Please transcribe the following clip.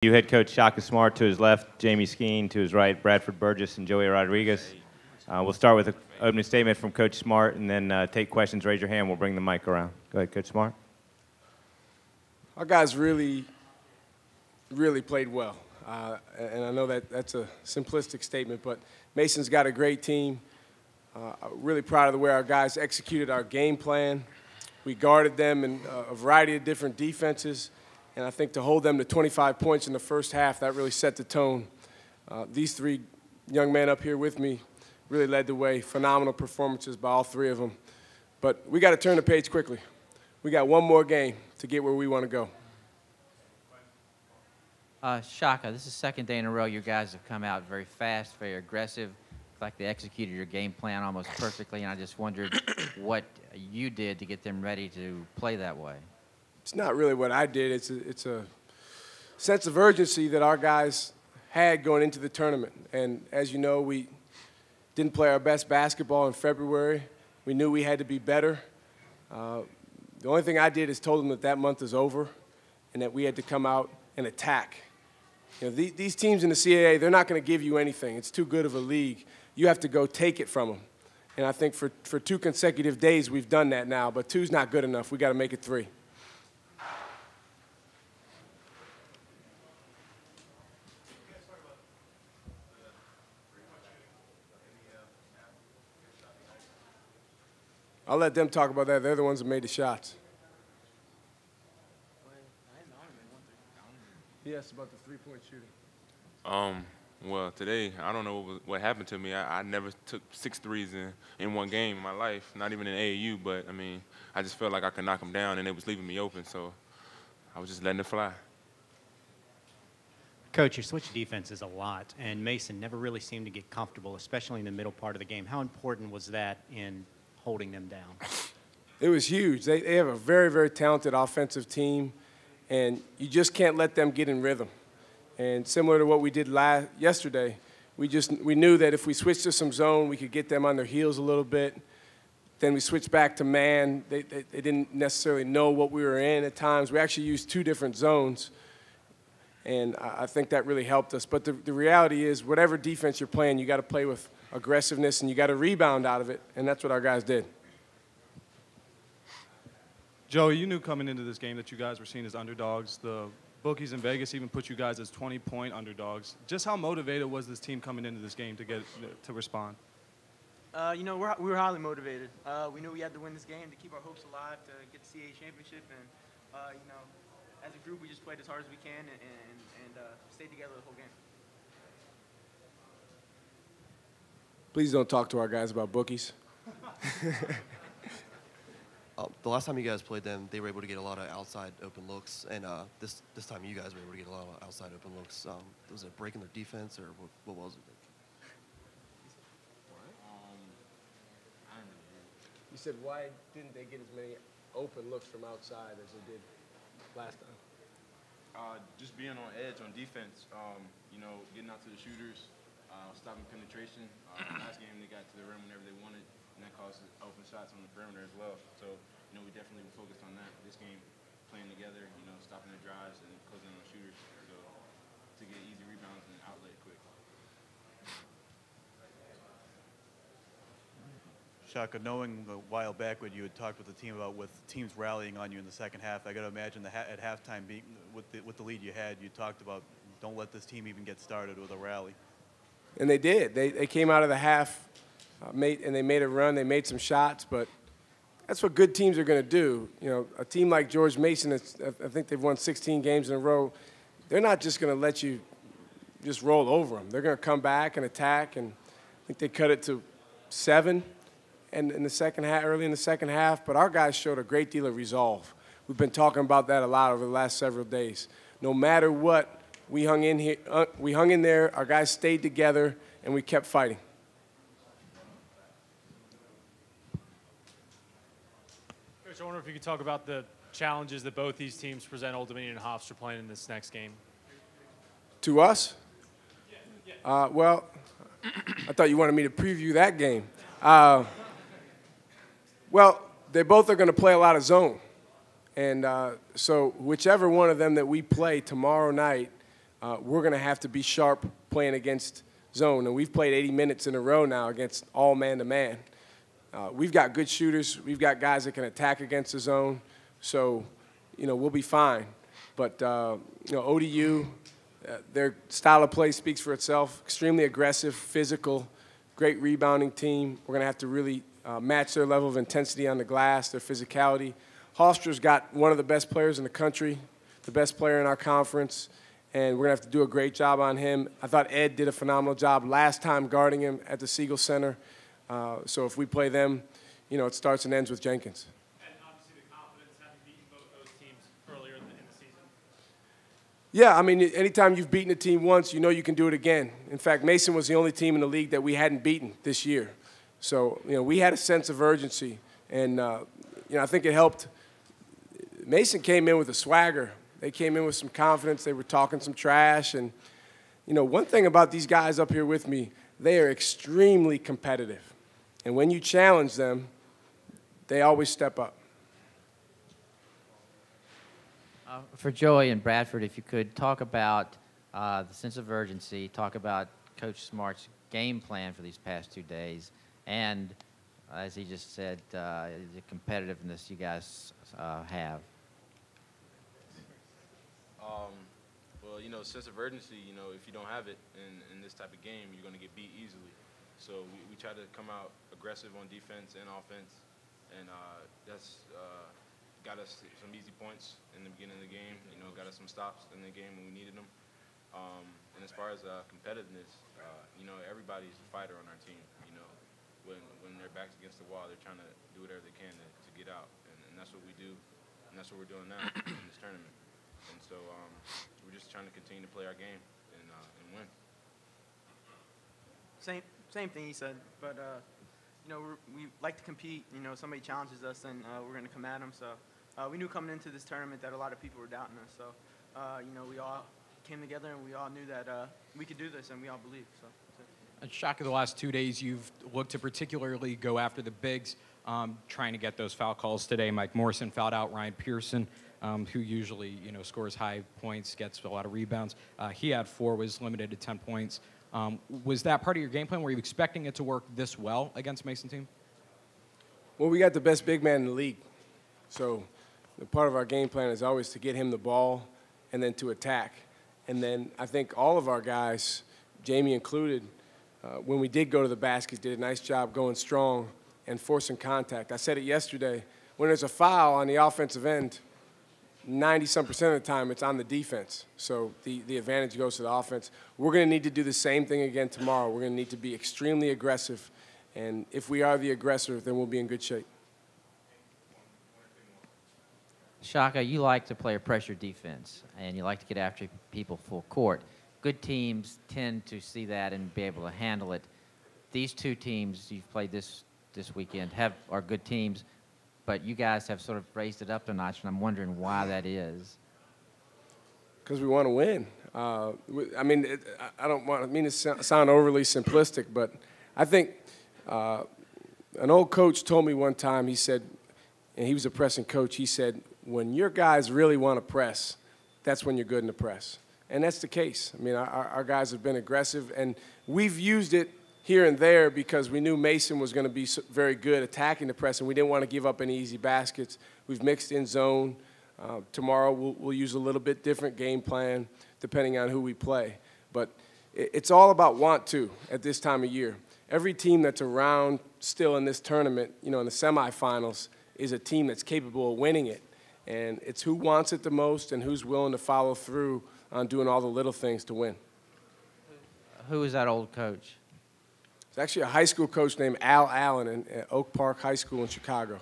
VCU head coach Shaka Smart to his left, Jamie Skeen to his right, Bradford Burgess and Joey Rodriguez. We'll start with an opening statement from Coach Smart and then take questions. Raise your hand. We'll bring the mic around. Go ahead, Coach Smart. Our guys really played well. And I know that's a simplistic statement, but Mason's got a great team. Really proud of the way our guys executed our game plan. We guarded them in a variety of different defenses, and I think to hold them to 25 points in the first half, that really set the tone. These three young men up here with me really led the way. Phenomenal performances by all three of them. But we got to turn the page quickly. We got one more game to get where we want to go. Shaka, this is the second day in a row your guys have come out very fast, very aggressive. Like they executed your game plan almost perfectly, and I just wondered what you did to get them ready to play that way. It's not really what I did. It's a sense of urgency that our guys had going into the tournament. And as you know, we didn't play our best basketball in February. We knew we had to be better. The only thing I did is told them that month is over and that we had to come out and attack. You know, these teams in the CAA, they're not going to give you anything. It's too good of a league. You have to go take it from them. And I think for 2 consecutive days we've done that now, but 2's not good enough. We got to make it 3. I'll let them talk about that. They're the ones that made the shots. He asked about the three-point shooting. Well, today, I don't know what happened to me. I never took 6 threes in one game in my life, not even in AAU, but, I mean, I just felt like I could knock them down, and it was leaving me open, so I was just letting it fly. Coach, you switched defenses a lot, and Mason never really seemed to get comfortable, especially in the middle part of the game. How important was that in holding them down? It was huge. They have a very, very talented offensive team, and you just can't let them get in rhythm. And similar to what we did yesterday, we knew that if we switched to some zone, we could get them on their heels a little bit. Then we switched back to man. They didn't necessarily know what we were in at times. We actually used 2 different zones, and I think that really helped us. But the reality is, whatever defense you're playing, you got to play with aggressiveness, and you got to rebound out of it, and that's what our guys did. Joey, you knew coming into this game that you guys were seen as underdogs. The bookies in Vegas even put you guys as 20-point underdogs. Just how motivated was this team coming into this game to respond? You know, we were highly motivated. We knew we had to win this game to keep our hopes alive to get the CAA championship, and you know, as a group, we just played as hard as we can and stayed together the whole game. Please don't talk to our guys about bookies. The last time you guys played them, they were able to get a lot of outside open looks, and this time you guys were able to get a lot of outside open looks. Was it a break in their defense, or what was it? You said, why didn't they get as many open looks from outside as they did last time? Just being on edge on defense, you know, getting out to the shooters, stopping penetration. Last game they got to the rim whenever they wanted, and that caused open shots on the perimeter as well. So, you know, we definitely were focused on that. This game, playing together, you know, stopping the drives and closing on shooters to get easy rebounds and outlet quick. Shaka, knowing a while back when you had talked with the team about with teams rallying on you in the second half, I got to imagine at halftime, with the lead you had, you talked about don't let this team even get started with a rally. And they did. They came out of the half, and they made a run. They made some shots, but that's what good teams are going to do. You know, a team like George Mason, I think they've won 16 games in a row. They're not just going to let you just roll over them. They're going to come back and attack, and I think they cut it to 7 in the second half, early in the second half. But our guys showed a great deal of resolve. We've been talking about that a lot over the last several days. No matter what, we hung in here. We hung in there. Our guys stayed together, and we kept fighting. Coach, I wonder if you could talk about the challenges that both these teams present, Old Dominion and Hofstra, playing in this next game. To us? Well, I thought you wanted me to preview that game. Well, they both are going to play a lot of zone. And so whichever one of them that we play tomorrow night, we're going to have to be sharp playing against zone. And we've played 80 minutes in a row now against all man-to-man. We've got good shooters. We've got guys that can attack against the zone. So, we'll be fine. But, ODU, their style of play speaks for itself. Extremely aggressive, physical, great rebounding team. We're going to have to really match their level of intensity on the glass, their physicality. Hofstra's got one of the best players in the country, the best player in our conference, and we're going to have to do a great job on him. I thought Ed did a phenomenal job last time guarding him at the Siegel Center. So if we play them, it starts and ends with Jenkins. And obviously the confidence having beaten both those teams earlier in the season. Yeah, I mean, anytime you've beaten a team once, you can do it again. In fact, Mason was the only team in the league that we hadn't beaten this year. So, we had a sense of urgency. And, I think it helped. Mason came in with a swagger. They came in with some confidence. They were talking some trash. And, one thing about these guys up here with me, they are extremely competitive. And when you challenge them, they always step up. For Joey and Bradford, if you could talk about the sense of urgency, talk about Coach Smart's game plan for these past 2 days, and as he just said, the competitiveness you guys have. Well, sense of urgency, if you don't have it in this type of game, you're going to get beat easily. So we try to come out aggressive on defense and offense, and that's got us some easy points in the beginning of the game, got us some stops in the game when we needed them. And as far as competitiveness, everybody's a fighter on our team. When their back's against the wall, they're trying to do whatever they can to get out, and that's what we do, and that's what we're doing now in this tournament. And so we're just trying to continue to play our game and win. Same thing he said, but we like to compete. Somebody challenges us, and we're going to come at them. So we knew coming into this tournament that a lot of people were doubting us. So we all came together, and we all knew that we could do this, and we all believed. So. Shock of the last 2 days, you've looked to particularly go after the bigs, trying to get those foul calls today. Mike Morrison fouled out Ryan Pearson, who usually scores high points, gets a lot of rebounds. He had 4, was limited to 10 points. Was that part of your game plan? Were you expecting it to work this well against Mason team? Well, we got the best big man in the league. So the part of our game plan is always to get him the ball and then to attack. And then I think all of our guys, Jamie included, when we did go to the basket, did a nice job going strong and forcing contact. I said it yesterday. When there's a foul on the offensive end, 90-some% of the time it's on the defense. So the advantage goes to the offense. We're going to need to do the same thing again tomorrow. We're going to need to be extremely aggressive. And if we are the aggressor, then we'll be in good shape. Shaka, you like to play a pressure defense, and you like to get after people full court. Good teams tend to see that and be able to handle it. These 2 teams you've played this weekend are good teams, but you guys have sort of raised it up a notch, and I'm wondering why that is. Because we want to win. I mean, I don't mean to sound overly simplistic, but I think an old coach told me one time, he said, and he was a pressing coach, he said, when your guys really want to press, that's when you're good in the press. And that's the case. I mean, our guys have been aggressive, and we've used it here and there because we knew Mason was going to be very good attacking the press, and we didn't want to give up any easy baskets. We've mixed in zone. Tomorrow we'll use a little bit different game plan depending on who we play. But it's all about want to at this time of year. Every team that's around still in this tournament, in the semifinals, is a team that's capable of winning it. And it's who wants it the most and who's willing to follow through on doing all the little things to win. Who is that old coach? It's actually a high school coach named Al Allen at Oak Park High School in Chicago.